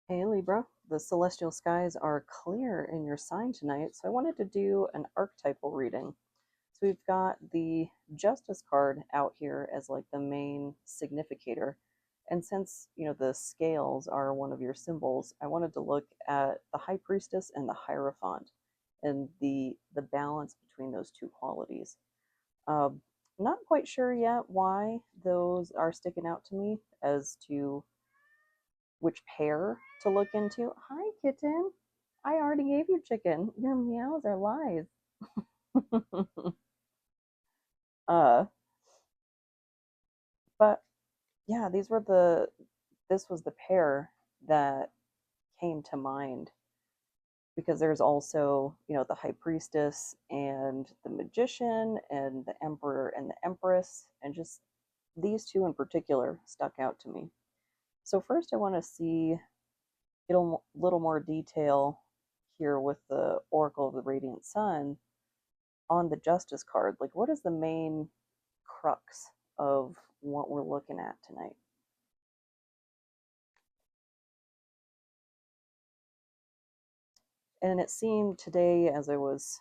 Hey Libra, the celestial skies are clear in your sign tonight, so I wanted to do an archetypal reading. So we've got the Justice card out here as like the main significator. And since, the scales are one of your symbols, I wanted to look at the High Priestess and the Hierophant and the balance between those two qualities. Um, Not quite sure yet why those are sticking out to me as to which pair to look into. Hi, kitten. I already gave you chicken. Your meows are lies. uh, but yeah, this was the pair that came to mind because there's also, the high priestess and the magician and the emperor and the empress, and just these two in particular stuck out to me. So first I want to get a little more detail here with the Oracle of the Radiant Sun on the Justice card. Like, what is the main crux of what we're looking at tonight? And it seemed today, as I was,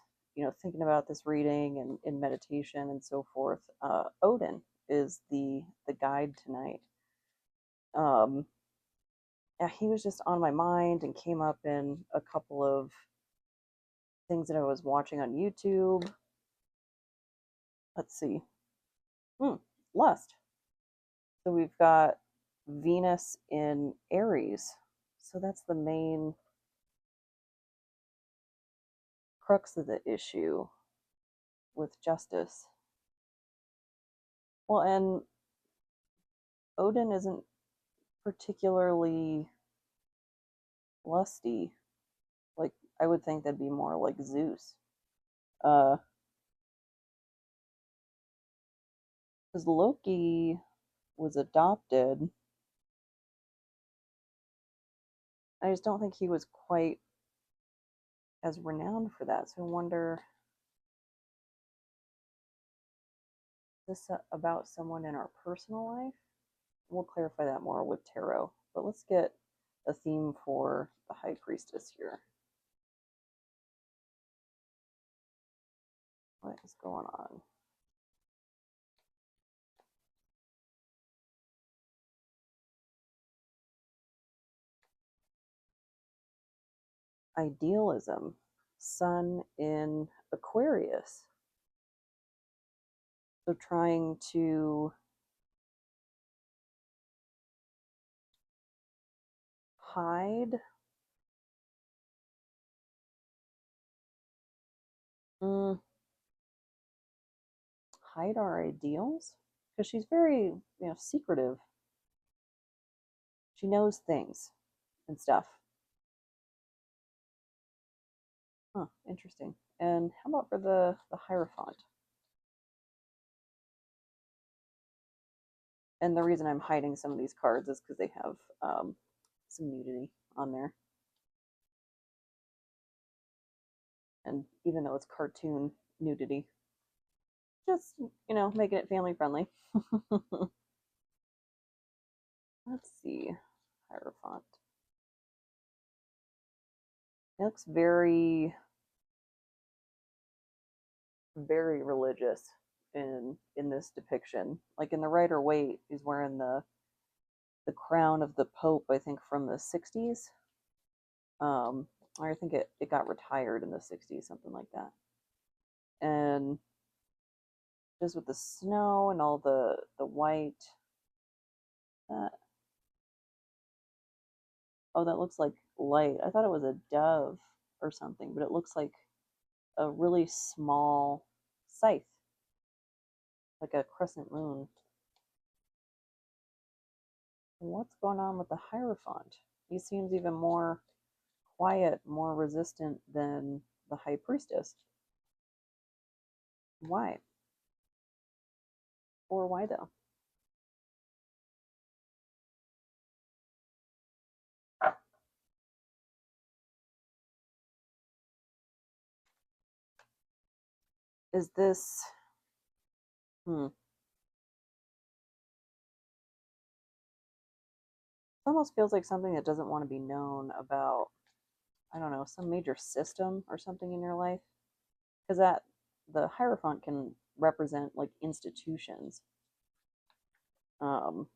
thinking about this reading and in meditation and so forth, Odin is the guide tonight. Um, yeah, he was just on my mind and came up in a couple of things that I was watching on YouTube. Let's see. Hmm, lust. So we've got Venus in Aries. So that's the main crux of the issue with justice. Well, and Odin isn't particularly lusty. Like, I would think that'd be more like Zeus. Uh, because Loki was adopted. I just don't think he was quite as renowned for that. So I wonder, is this about someone in our personal life? We'll clarify that more with tarot. But let's get a theme for the High Priestess here. What is going on? Idealism, Sun in Aquarius. So trying to hide, mm, hide our ideals, because she's very, secretive. She knows things and stuff. Huh, interesting. And how about for the Hierophant? And the reason I'm hiding some of these cards is because they have some nudity on there. And even though it's cartoon nudity, just, making it family friendly. Let's see. Hierophant. It looks very, very religious in this depiction. Like in the Rider Waite, he's wearing the crown of the Pope, I think from the 60s. I think it got retired in the 60s, something like that. And just with the snow and all the white, uh, oh, that looks like light. I thought it was a dove or something, but it looks like a really small scythe, like a crescent moon. What's going on with the Hierophant? He seems even more quiet, more resistant than the High Priestess. Why? Or why though? Is this, hmm, It almost feels like something that doesn't want to be known about, I don't know, some major system or something in your life. Because that, the Hierophant can represent like institutions. Oh,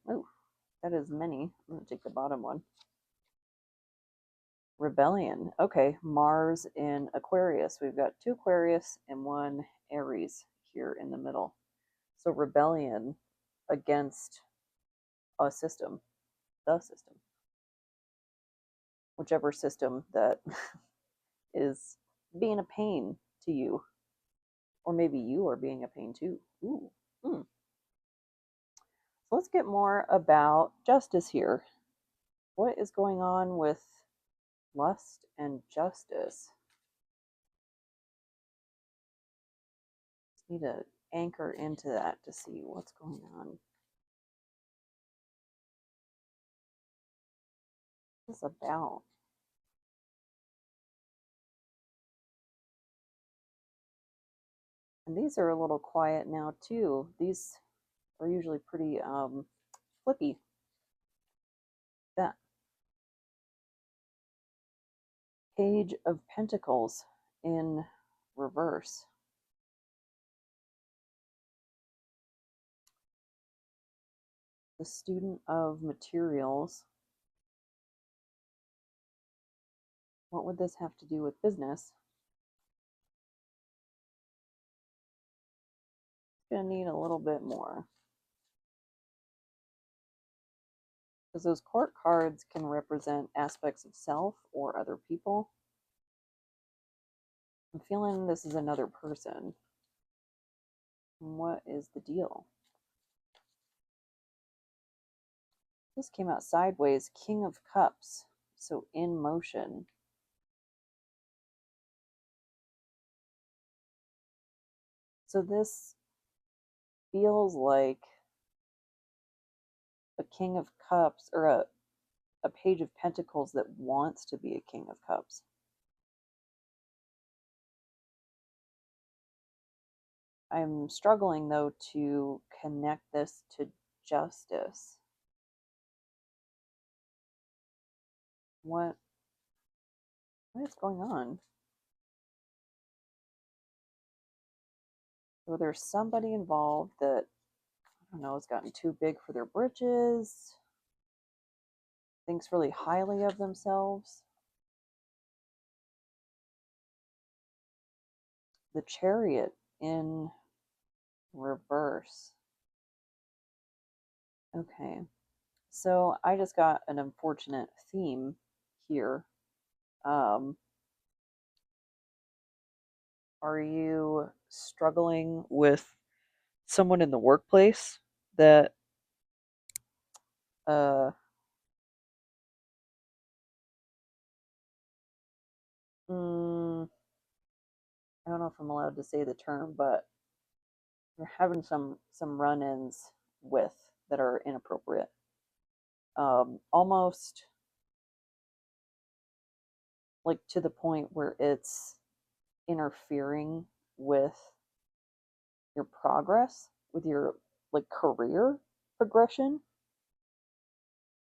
that is many. I'm going to take the bottom one. Rebellion. Okay, Mars in Aquarius. We've got two Aquarius and one Aries here in the middle. So rebellion against a system, the system, whichever system that is being a pain to you, or maybe you are being a pain too. Ooh. Hmm. So let's get more about justice here. What is going on with lust and justice? Just need to anchor into that to see what's going on. What's this about? And these are a little quiet now too. These are usually pretty flippy. That Page of Pentacles in reverse. The Student of Materials. What would this have to do with business? Gonna need a little bit more. Because those court cards can represent aspects of self or other people. I'm feeling this is another person. What is the deal? This came out sideways. King of Cups. So in motion. So this feels like a King of Cups or a Page of Pentacles that wants to be a King of Cups. I'm struggling though to connect this to justice. What is going on? So there's somebody involved that, I don't know, has gotten too big for their britches, thinks really highly of themselves. The Chariot in reverse. Okay, so I just got an unfortunate theme here. Are you struggling with someone in the workplace that uh mm, I don't know if I'm allowed to say the term, but you're having some run-ins with that are inappropriate. Almost like to the point where it's interfering with your progress, with your like career progression.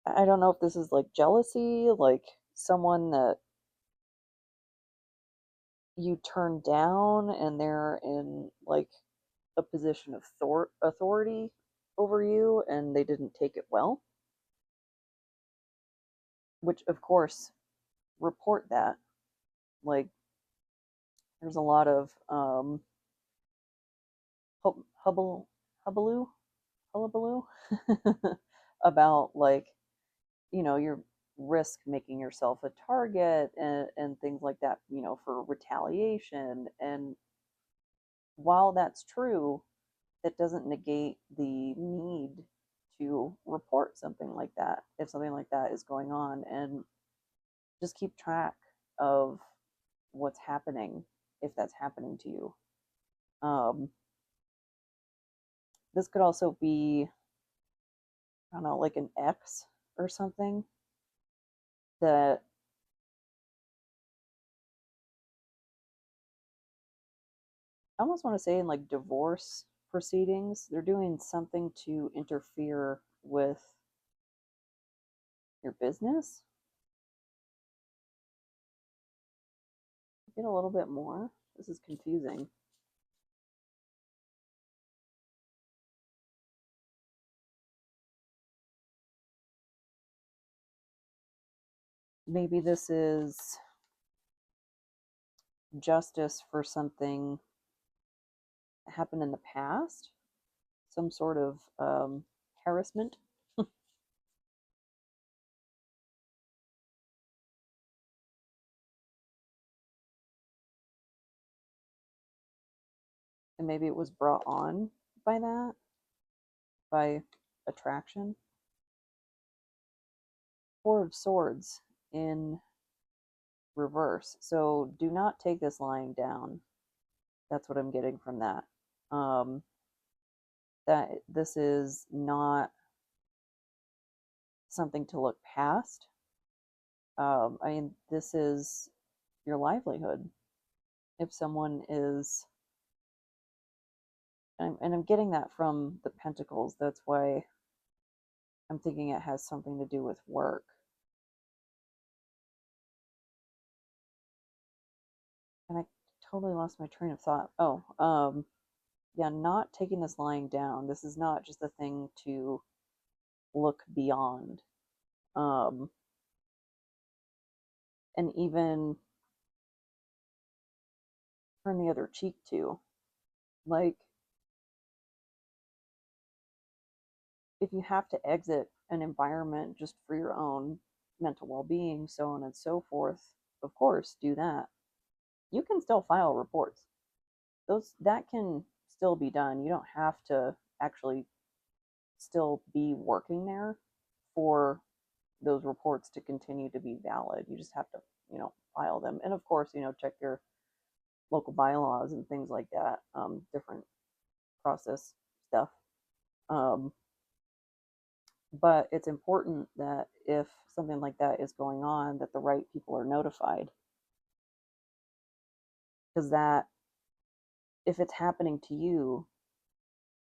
I don't know if this is like jealousy, like someone that you turn down and they're in like a position of authority over you and they didn't take it well, which of course report that. Like there's a lot of hubble hubbaloo hullabaloo about like, you know, your risk making yourself a target and things like that, you know, for retaliation. And while that's true, that doesn't negate the need to report something like that if something like that is going on, and just keep track of what's happening if that's happening to you. This could also be, I don't know, like an ex or something that I almost want to say in like divorce proceedings, they're doing something to interfere with Your business? Get a little bit more. This is confusing. Maybe this is justice for something that happened in the past, some sort of harassment. And maybe it was brought on by that, by attraction. Four of Swords in reverse. So do not take this lying down. That's what I'm getting from that. That this is not something to look past. I mean, this is your livelihood. If someone is, and I'm getting that from the Pentacles, that's why I'm thinking it has something to do with work. And I totally lost my train of thought. Oh, yeah, not taking this lying down. This is not just a thing to look beyond. Um, and even turn the other cheek to. Like, if you have to exit an environment just for your own mental well being, so on and so forth, of course, do that. You can still file reports. That can still be done. You don't have to actually still be working there for those reports to continue to be valid. You just have to, file them. And of course, check your local bylaws and things like that, different process stuff. Um, but it's important that if something like that is going on, that the right people are notified. Because that, if it's happening to you,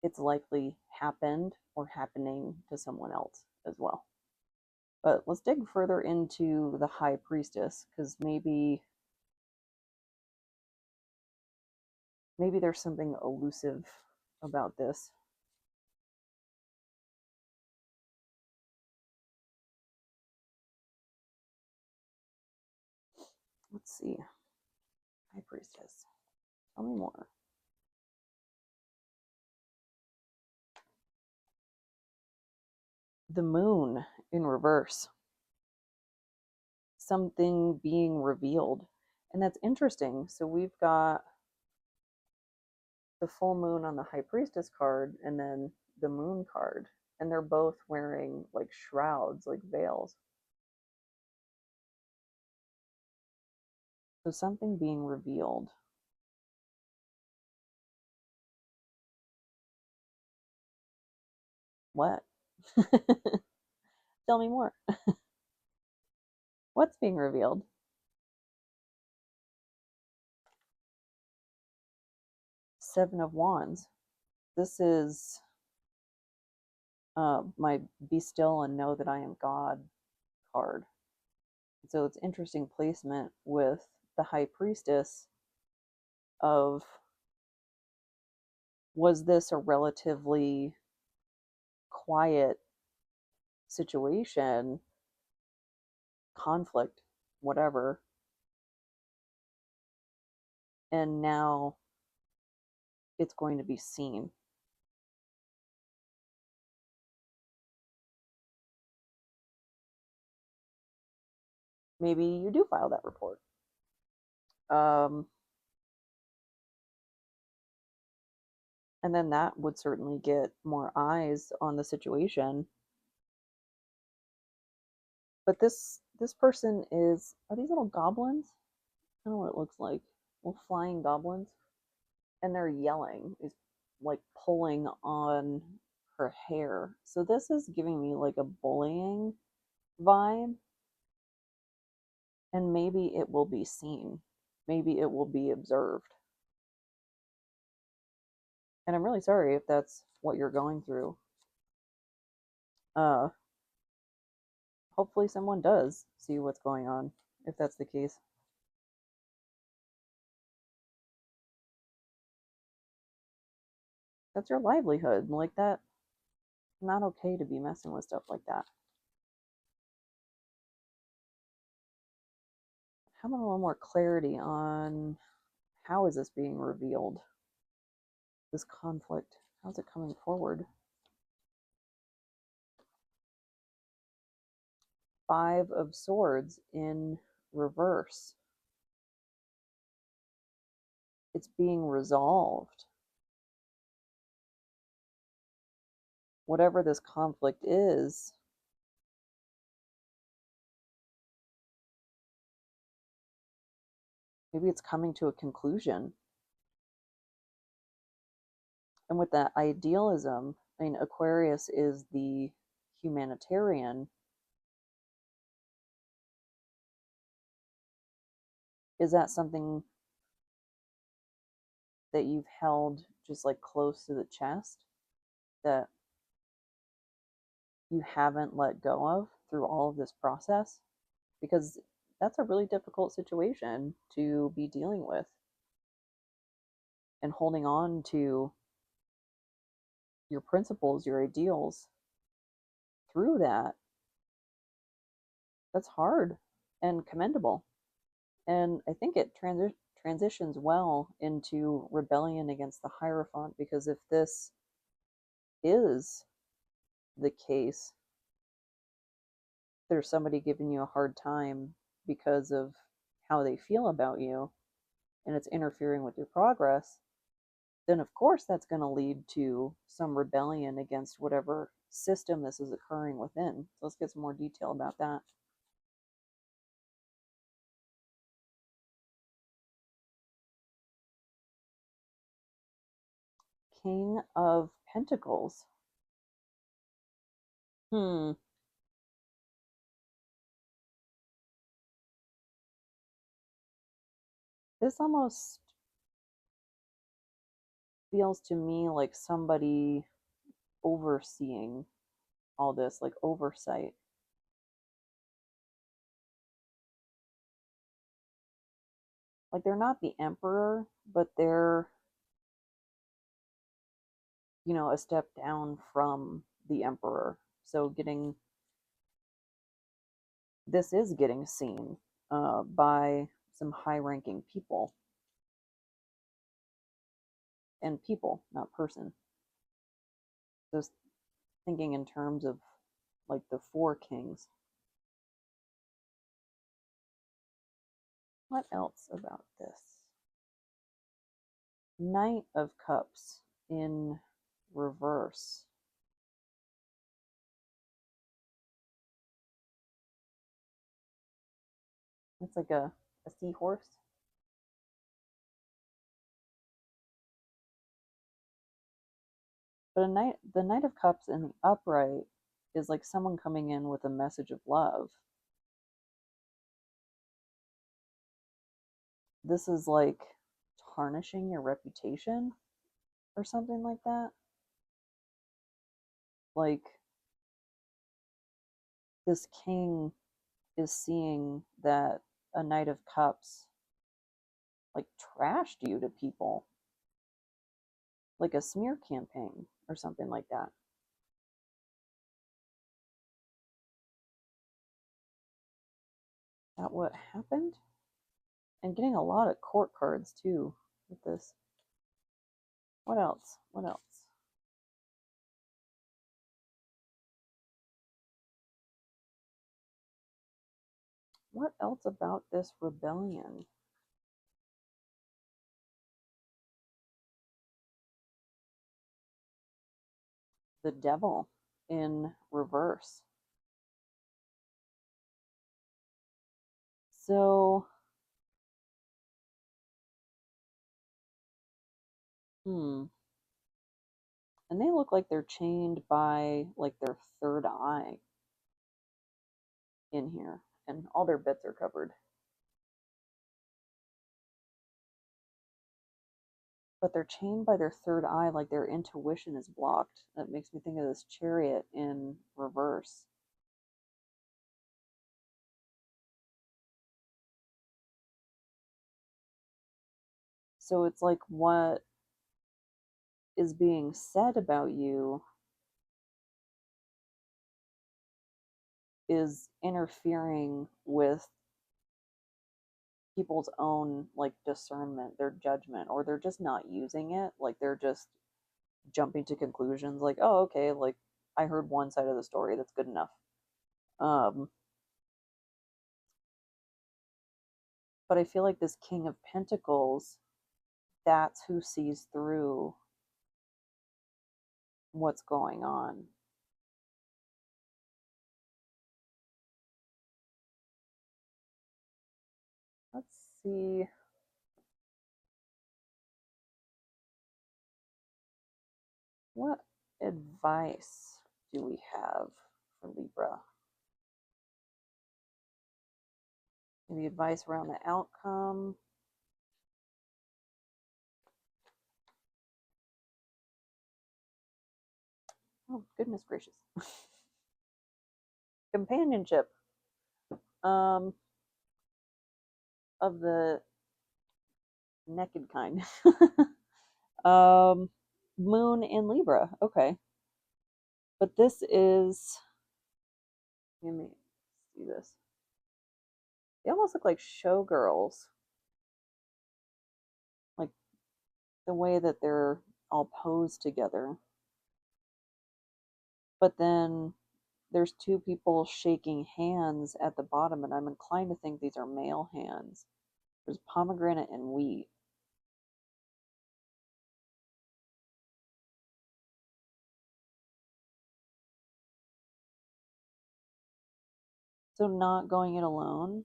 it's likely happened or happening to someone else as well. But let's dig further into the High Priestess, because maybe there's something elusive about this. Let's see. High Priestess. Tell me more. The Moon in reverse. Something being revealed. And that's interesting. So we've got the full moon on the High Priestess card and then the Moon card. And they're both wearing like shrouds, like veils. So something being revealed. What? Tell me more. What's being revealed? Seven of Wands. This is my Be Still and Know That I Am God card. So it's interesting placement with the High Priestess of, was this a relatively quiet situation, conflict, whatever, and now it's going to be seen. Maybe you do file that report. And then that would certainly get more eyes on the situation. But this person is, are these little goblins? I don't know what it looks like. Little flying goblins. And they're yelling, is like pulling on her hair. So this is giving me like a bullying vibe. And maybe it will be seen. Maybe it will be observed. And I'm really sorry if that's what you're going through. hopefully someone does see what's going on, if that's the case. That's your livelihood. Like that, not okay to be messing with stuff like that. How about a little more clarity on how is this being revealed? This conflict, how's it coming forward? Five of Swords in reverse. It's being resolved. Whatever this conflict is, maybe it's coming to a conclusion. And with that idealism, I mean, Aquarius is the humanitarian. Is that something that you've held just like close to the chest that you haven't let go of through all of this process? Because that's a really difficult situation to be dealing with, and holding on to your principles, your ideals through that, that's hard and commendable. And I think it transitions well into rebellion against the Hierophant, because if this is the case, there's somebody giving you a hard time because of how they feel about you, and it's interfering with your progress, then of course that's going to lead to some rebellion against whatever system this is occurring within. So let's get some more detail about that. King of Pentacles. Hmm. This almost feels to me like somebody overseeing all this, like oversight. Like they're not the emperor, but they're, a step down from the emperor. So this is getting seen by some high-ranking people, and people, not person. Just thinking in terms of like the four kings. What else about this? Knight of Cups in reverse. It's like a seahorse. But the Knight of Cups in the upright is like someone coming in with a message of love. This is like tarnishing your reputation or something like that. Like this king is seeing that a Knight of Cups like trashed you to people, like a smear campaign or something like that. That what happened? And getting a lot of court cards too with this. What else? What else? What else about this rebellion? The Devil in reverse. So, and they look like they're chained by like their third eye in here, and all their bits are covered. But they're chained by their third eye, like their intuition is blocked. That makes me think of this Chariot in reverse. So it's like what is being said about you is interfering with people's own like discernment, their judgment, or they're just not using it. Like they're just jumping to conclusions like, oh, okay, like I heard one side of the story, that's good enough. Um, but I feel like this King of Pentacles, that's who sees through what's going on. Let's see. What advice do we have for Libra? Maybe advice around the outcome. Oh, goodness gracious. Companionship. Um, of the naked kind. um, Moon in Libra. Okay. But this is, let me see this. They almost look like showgirls. Like the way that they're all posed together. But then there's two people shaking hands at the bottom, and I'm inclined to think these are male hands. There's pomegranate and wheat. So not going it alone,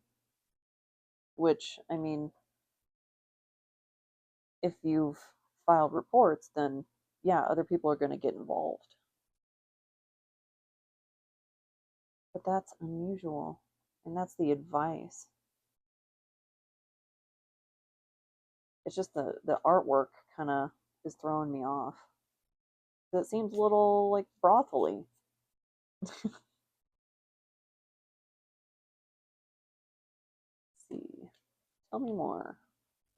which, I mean, if you've filed reports, then yeah, other people are going to get involved. But that's unusual. And that's the advice. It's just the artwork kind of is throwing me off. It seems a little like brothely. Let's see. Tell me more.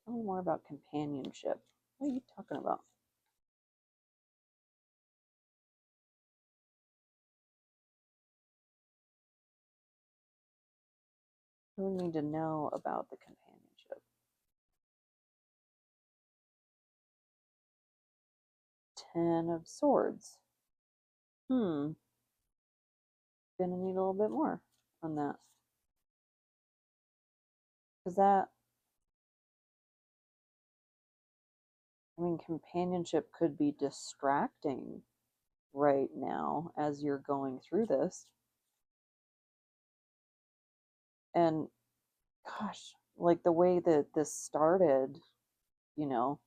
Tell me more about companionship. What are you talking about? What do we need to know about the companionship? 10 of Swords. Hmm. Gonna need a little bit more on that. Because that, I mean, companionship could be distracting right now as you're going through this. And gosh, like the way that this started, you know,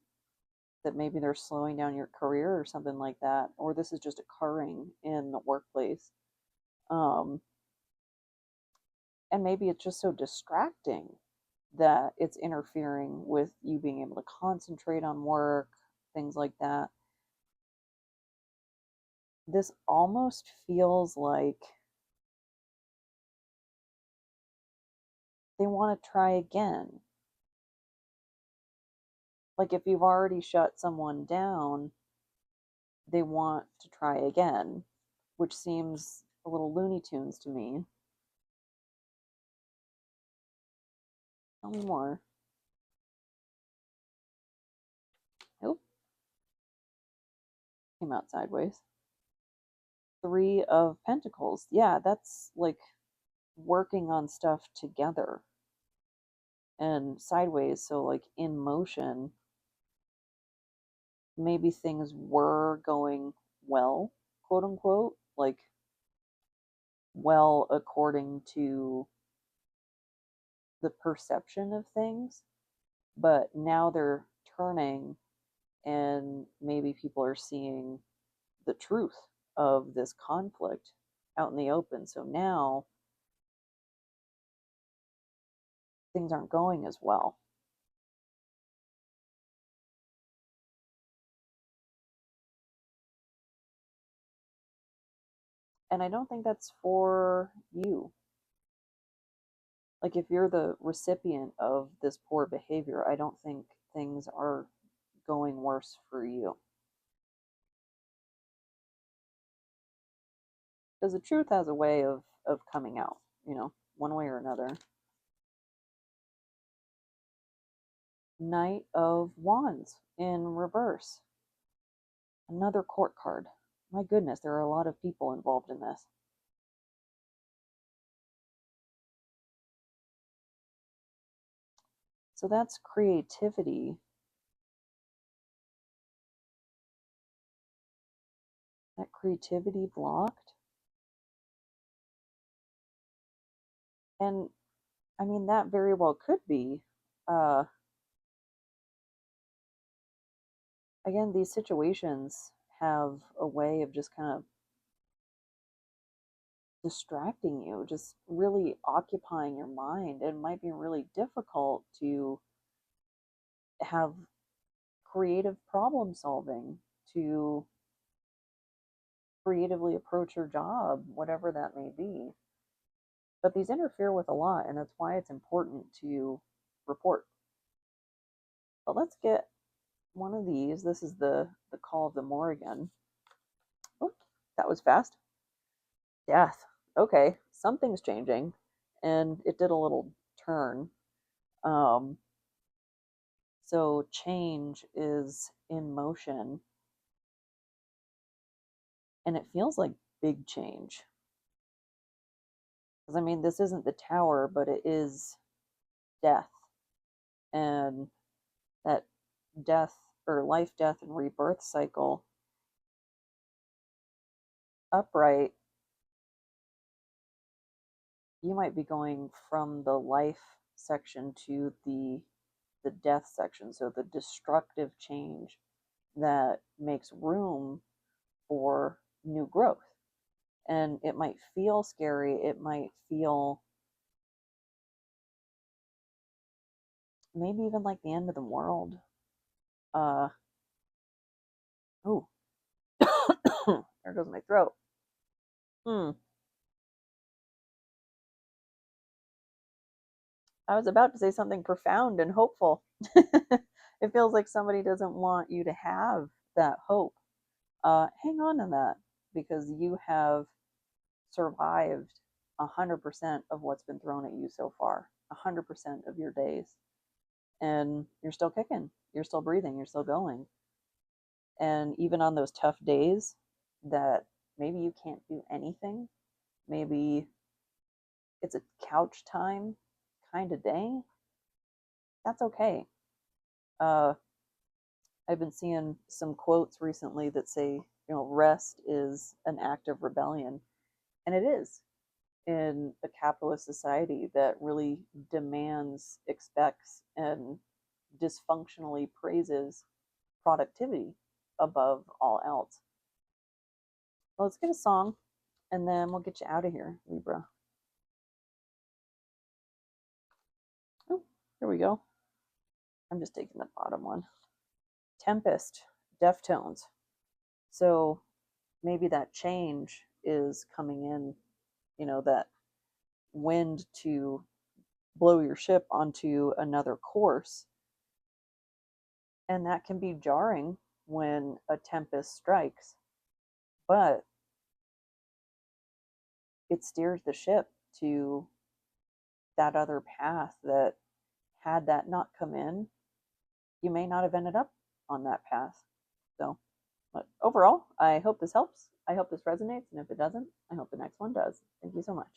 that maybe they're slowing down your career or something like that, or this is just occurring in the workplace. Um, and maybe it's just so distracting that it's interfering with you being able to concentrate on work, things like that. This almost feels like they want to try again. Like if you've already shut someone down, they want to try again, which seems a little Looney Tunes to me. Tell me more. Nope, came out sideways. Three of Pentacles. Yeah, that's like working on stuff together. And sideways, so like in motion, maybe things were going well, quote unquote, like well according to the perception of things, but now they're turning and maybe people are seeing the truth of this conflict out in the open. So now things aren't going as well. And I don't think that's for you. Like if you're the recipient of this poor behavior, I don't think things are going worse for you. Because the truth has a way of coming out, one way or another. Knight of Wands in reverse. Another court card. My goodness, there are a lot of people involved in this. So that's creativity. That creativity blocked. And I mean, that very well could be. Again, these situations have a way of just kind of distracting you, just really occupying your mind. It might be really difficult to have creative problem solving, to creatively approach your job, whatever that may be. But these interfere with a lot, and that's why it's important to report. But let's get one of these. This is the Call of the Morrigan. Oh, that was fast. Death. Okay, something's changing, and it did a little turn. Um, so change is in motion, and it feels like big change. Because I mean, this isn't the Tower, but it is death, and that death or life, death, and rebirth cycle. Upright, you might be going from the life section to the death section, so the destructive change that makes room for new growth. And it might feel scary, it might feel maybe even like the end of the world. Oh, there goes my throat. I was about to say something profound and hopeful. It feels like somebody doesn't want you to have that hope. Hang on to that, because you have survived 100% of what's been thrown at you so far, 100% of your days. And you're still kicking, you're still breathing, you're still going. And even on those tough days that maybe you can't do anything, maybe it's a couch time kind of day, that's okay. I've been seeing some quotes recently that say, rest is an act of rebellion. And it is, in a capitalist society that really demands, expects, and dysfunctionally praises productivity above all else. Well, let's get a song, and then we'll get you out of here, Libra. Oh, here we go. I'm just taking the bottom one. Tempest, Deftones. So maybe that change is coming in, that wind to blow your ship onto another course. And that can be jarring when a tempest strikes, but it steers the ship to that other path that, had that not come in, you may not have ended up on that path. So, but overall, I hope this helps. I hope this resonates. And if it doesn't, I hope the next one does. Thank you so much.